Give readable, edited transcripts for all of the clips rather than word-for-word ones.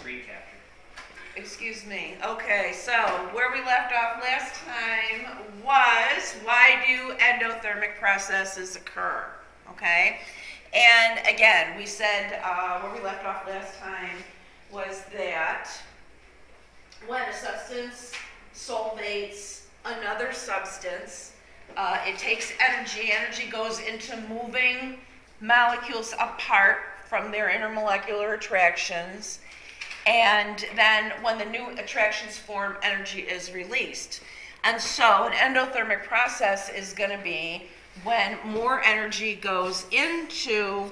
screen capture. Excuse me. Okay, so where we left off last time was, why do endothermic processes occur? Okay, and again, we said where we left off last time was that when a substance solvates another substance, it takes energy. Energy goes into moving molecules apart from their intermolecular attractions. And then when the new attractions form, energy is released. And so an endothermic process is going to be when more energy goes into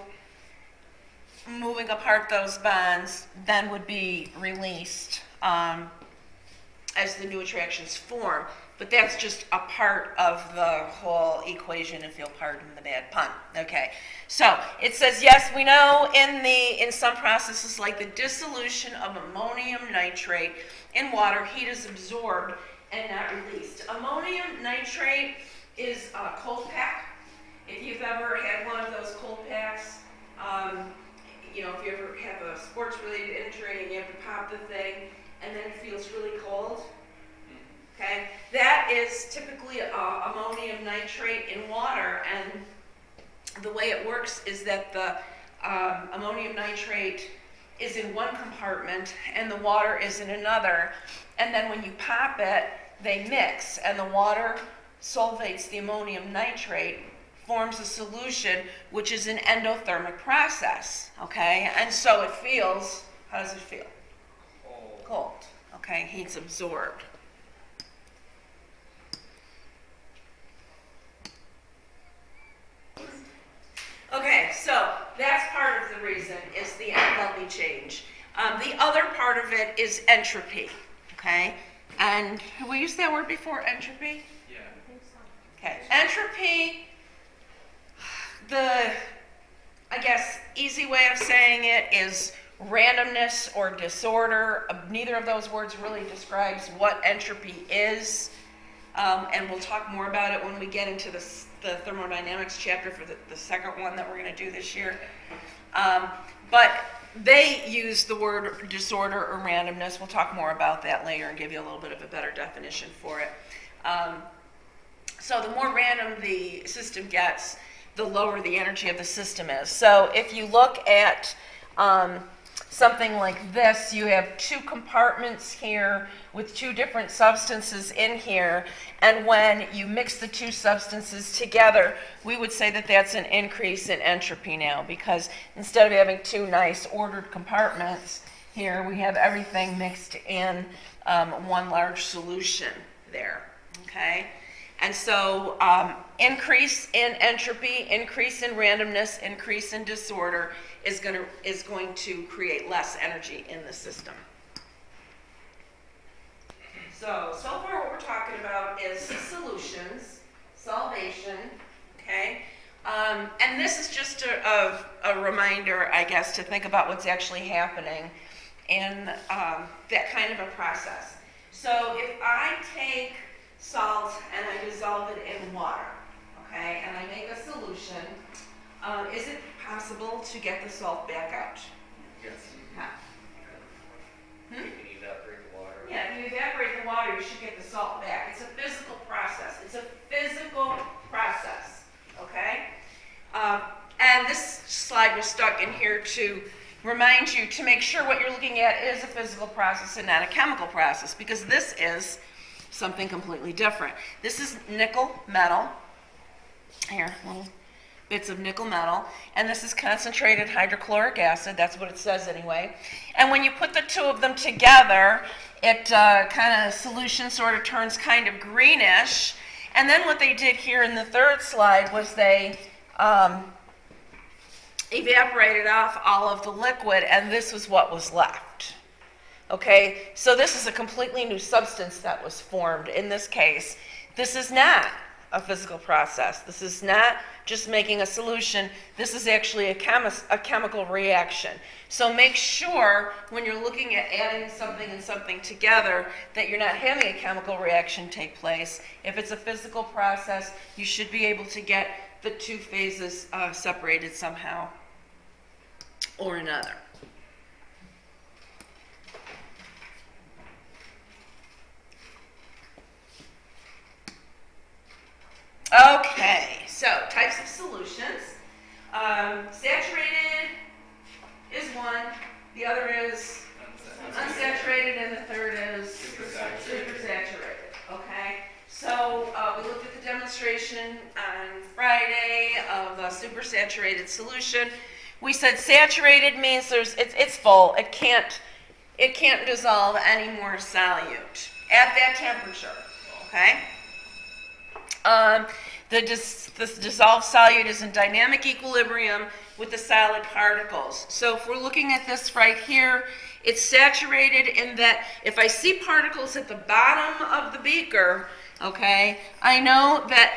moving apart those bonds than would be released as the new attractions form. But that's just a part of the whole equation, if you'll pardon the bad pun. Okay, so it says, yes, we know in some processes like the dissolution of ammonium nitrate in water, heat is absorbed and not released. Ammonium nitrate is a cold pack. If you've ever had one of those cold packs, if you ever have a sports-related injury and you have to pop the thing and then it feels really cold, okay, that is typically ammonium nitrate in water, and the way it works is that the ammonium nitrate is in one compartment and the water is in another, and then when you pop it, they mix, and the water solvates the ammonium nitrate, forms a solution, which is an endothermic process, okay? And so it feels, how does it feel? Cold, okay? Heat's absorbed. Okay, so that's part of the reason is the enthalpy change. The other part of it is entropy, okay? And have we used that word before, entropy? Yeah. I think so. Okay, entropy, the, I guess, easy way of saying it is randomness or disorder. Neither of those words really describes what entropy is. And we'll talk more about it when we get into the thermodynamics chapter for the second one that we're going to do this year. But they use the word disorder or randomness. We'll talk more about that later and give you a little bit of a better definition for it. So the more random the system gets, the lower the energy of the system is. So if you look at something like this, you have two compartments here with two different substances in here, and when you mix the two substances together, we would say that that's an increase in entropy now, because instead of having two nice ordered compartments here, we have everything mixed in one large solution there, okay? And so increase in entropy, increase in randomness, increase in disorder is going to create less energy in the system. So far what we're talking about is solutions, solvation, okay? And this is just a reminder, I guess, to think about what's actually happening in that kind of a process. So if I take salt and I dissolve it in water, okay, and I make a solution, is it possible to get the salt back out? Yes. How? You can evaporate the water. Yeah, if you evaporate the water, you should get the salt back. It's a physical process. It's a physical process, okay? And this slide was stuck in here to remind you to make sure what you're looking at is a physical process and not a chemical process, because this is something completely different. This is nickel metal. Here, little bits of nickel metal. And this is concentrated hydrochloric acid. That's what it says anyway. And when you put the two of them together, it kind of, solution sort of turns kind of greenish. And then what they did here in the third slide was they evaporated off all of the liquid, and this was what was left. Okay, so this is a completely new substance that was formed in this case. This is not a physical process. This is not just making a solution. This is actually a chemical reaction. So make sure when you're looking at adding something and something together that you're not having a chemical reaction take place. If it's a physical process, you should be able to get the two phases separated somehow or another. solutions. Saturated is one, the other is unsaturated, and the third is supersaturated. Okay? So we looked at the demonstration on Friday of a supersaturated solution. We said saturated means it's full. It can't dissolve any more solute at that temperature. Okay? The dissolved solute is in dynamic equilibrium with the solid particles. So if we're looking at this right here, it's saturated in that if I see particles at the bottom of the beaker, okay, I know that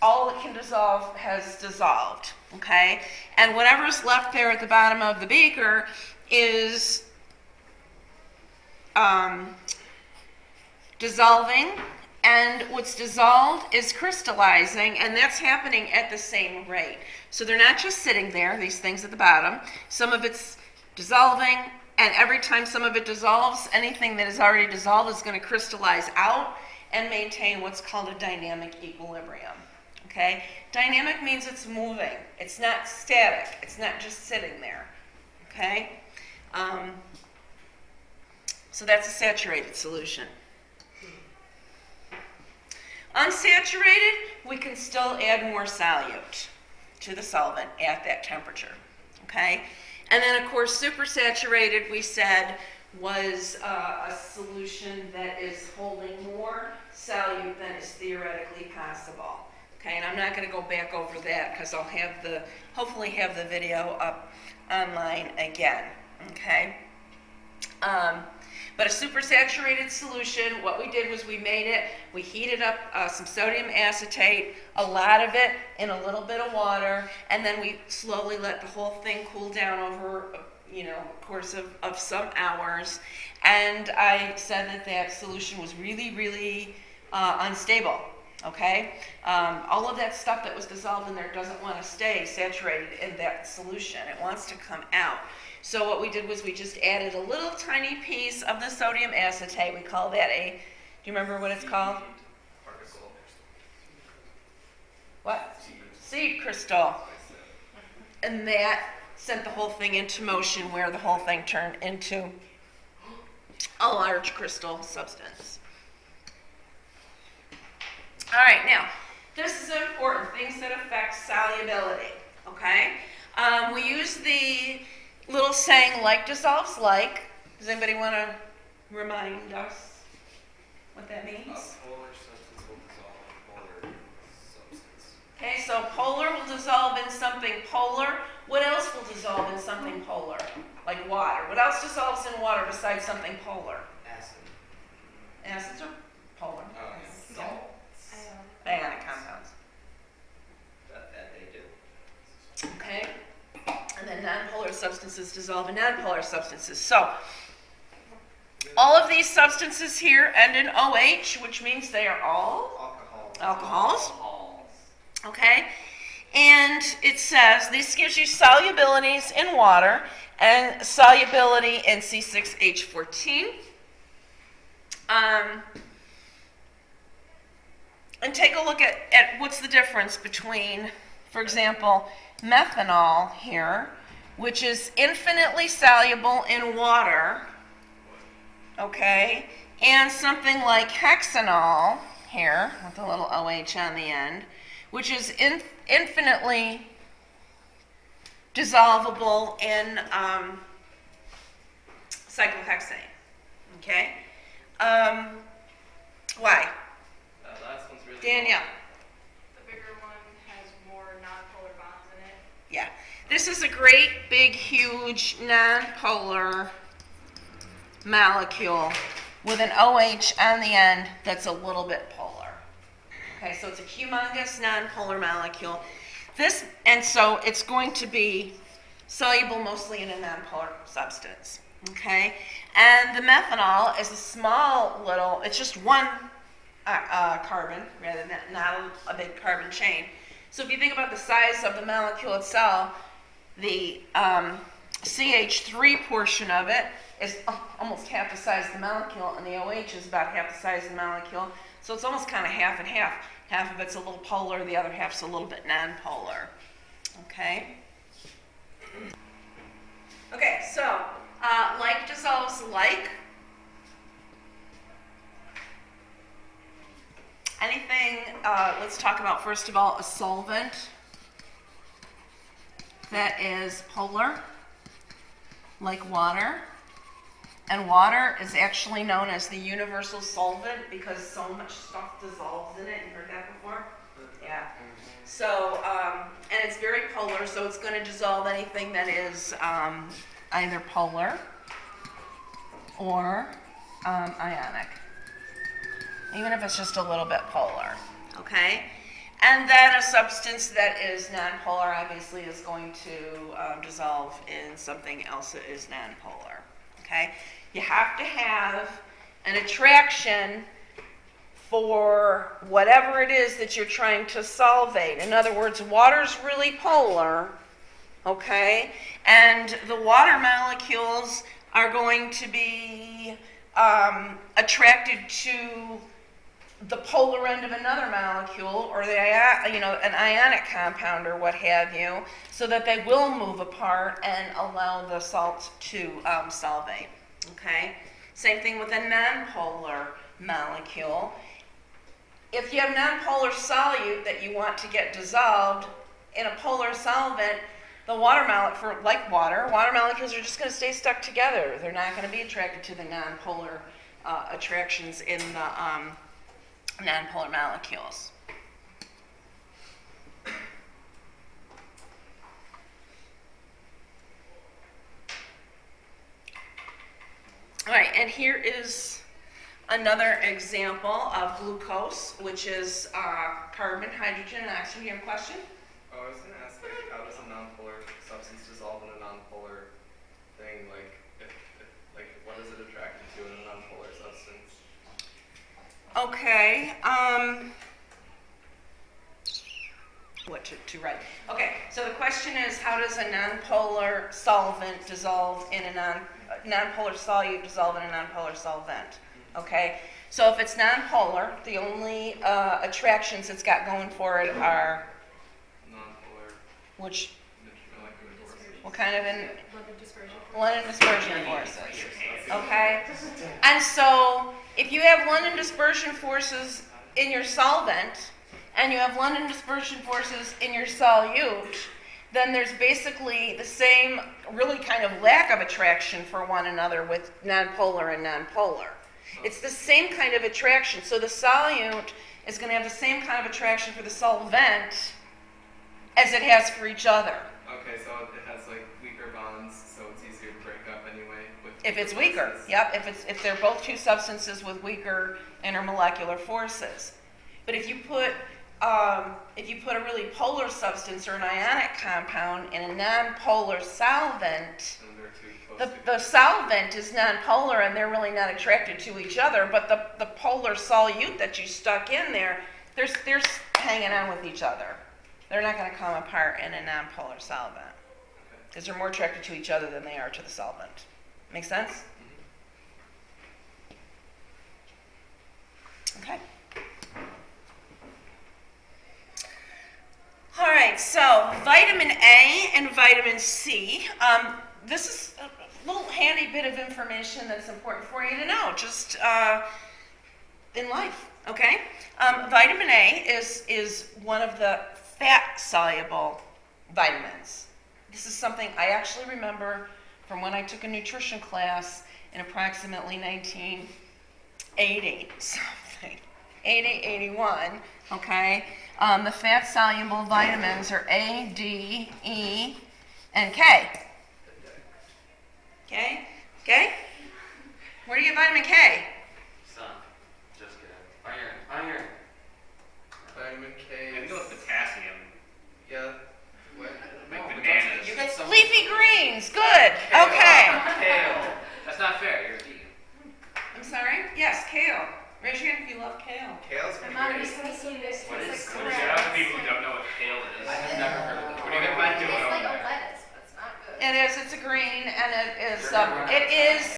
all it can dissolve has dissolved, okay? And whatever's left there at the bottom of the beaker is dissolving, and what's dissolved is crystallizing, and that's happening at the same rate. So they're not just sitting there, these things at the bottom. Some of it's dissolving, and every time some of it dissolves, anything that is already dissolved is going to crystallize out and maintain what's called a dynamic equilibrium. Okay? Dynamic means it's moving. It's not static. It's not just sitting there. Okay? So that's a saturated solution. Unsaturated, we can still add more solute to the solvent at that temperature. Okay? And then, of course, supersaturated, we said, was a solution that is holding more solute than is theoretically possible. Okay, and I'm not going to go back over that because I'll hopefully have the video up online again. Okay? But a supersaturated solution, what we did was we heated up some sodium acetate, a lot of it in a little bit of water, and then we slowly let the whole thing cool down over a course of some hours. And I said that solution was really, really unstable. Okay? All of that stuff that was dissolved in there doesn't want to stay saturated in that solution. It wants to come out. So what we did was we just added a little tiny piece of the sodium acetate. We call that do you remember what it's called? What? Seed crystal. And that sent the whole thing into motion where the whole thing turned into a large crystal substance. All right, now, this is important, things that affect solubility, okay? We use the little saying, like dissolves like. Does anybody want to remind us what that means? A polar substance will dissolve in polar substance. Okay, so polar will dissolve in something polar. What else will dissolve in something polar? Like water. What else dissolves in water besides something polar? Acid. Acids are polar. Oh, yeah. Yeah. Salt. Ionic compounds. That they do. Okay? And then nonpolar substances dissolve in nonpolar substances. So, all of these substances here end in OH, which means they are all alcohols. Okay? And it says this gives you solubilities in water and solubility in C6H14. And take a look at what's the difference between, for example, methanol here, which is infinitely soluble in water, okay, and something like hexanol here, with a little OH on the end, which is infinitely dissolvable in cyclohexane, okay? Why? Last one's really Danielle. The bigger one has more non-polar bonds in it. Yeah. This is a great, big, huge, non-polar molecule with an OH on the end that's a little bit polar. Okay, so it's a humongous non-polar molecule. And so it's going to be soluble mostly in a non-polar substance. Okay? And the methanol is a small little, it's just one carbon, rather than not a big carbon chain. So if you think about the size of the molecule itself, the CH3 portion of it is almost half the size of the molecule, and the OH is about half the size of the molecule. So it's almost kind of half and half. Half of it's a little polar, the other half's a little bit non-polar. Okay. Okay, so like dissolves like. Anything, let's talk about first of all a solvent that is polar, like water. And water is actually known as the universal solvent because so much stuff dissolves in it. You heard that before? Yeah. So, and it's very polar, so it's going to dissolve anything that is either polar or ionic, even if it's just a little bit polar, okay? And then a substance that is nonpolar obviously is going to dissolve in something else that is nonpolar, okay? You have to have an attraction for whatever it is that you're trying to solvate. In other words, water's really polar, okay? And the water molecules are going to be attracted to the polar end of another molecule, or an ionic compound or what have you, so that they will move apart and allow the salt to solvate. Okay? Same thing with a nonpolar molecule. If you have nonpolar solute that you want to get dissolved in a polar solvent, the water molecules are just going to stay stuck together. They're not going to be attracted to the nonpolar attractions in the nonpolar molecules. All right, and here is another example of glucose, which is carbon, hydrogen, and oxygen. You have a question? Oh, I was going to ask, like, how does a nonpolar substance dissolve in a nonpolar thing? Like, what is it attracted to in a nonpolar substance? Okay. What to write? Okay. So the question is, how does a nonpolar solvent dissolve in a nonpolar solute dissolve in a nonpolar solvent? Okay. So if it's nonpolar, the only attractions it's got going for it are Nonpolar. which? Molecular forces. What kind of London dispersion forces? Okay. And so if you have London dispersion forces in your solvent and you have London dispersion forces in your solute, then there's basically the same really kind of lack of attraction for one another with nonpolar and nonpolar. It's the same kind of attraction. So the solute is going to have the same kind of attraction for the solvent as it has for each other. Okay, so it has like weaker bonds, so it's easier to break up anyway. If it's weaker, yep. If they're both two substances with weaker intermolecular forces. But if you put a really polar substance or an ionic compound in a nonpolar solvent, the solvent is nonpolar and they're really not attracted to each other, but the polar solute that you stuck in there, they're hanging on with each other. They're not going to come apart in a nonpolar solvent because they're more attracted to each other than they are to the solvent. Make sense? Okay. All right, so vitamin A and vitamin C. This is a little handy bit of information that's important for you to know, just in life, okay? Vitamin A is one of the fat-soluble vitamins. This is something I actually remember from when I took a nutrition class in approximately 1980 something, 80, 81, okay? The fat-soluble vitamins are A, D, E, and K. Okay? Okay? Where do you get vitamin K? Sun. Just kidding. Iron. Vitamin K. Maybe go with potassium. Yeah. What? Like bananas. You get some. Leafy greens. Good. Kale. Okay. Kale. That's not fair. You're vegan. I'm sorry? Yes, kale. Raise your hand if you love kale. Kale's My pretty mom great. used to see this. What It's is like it? Shout out to people who don't know what kale is. I have never heard of it. What do you get by It's doing? like a lettuce, but it's not good. It is. It's a green, and it is. Sure. It is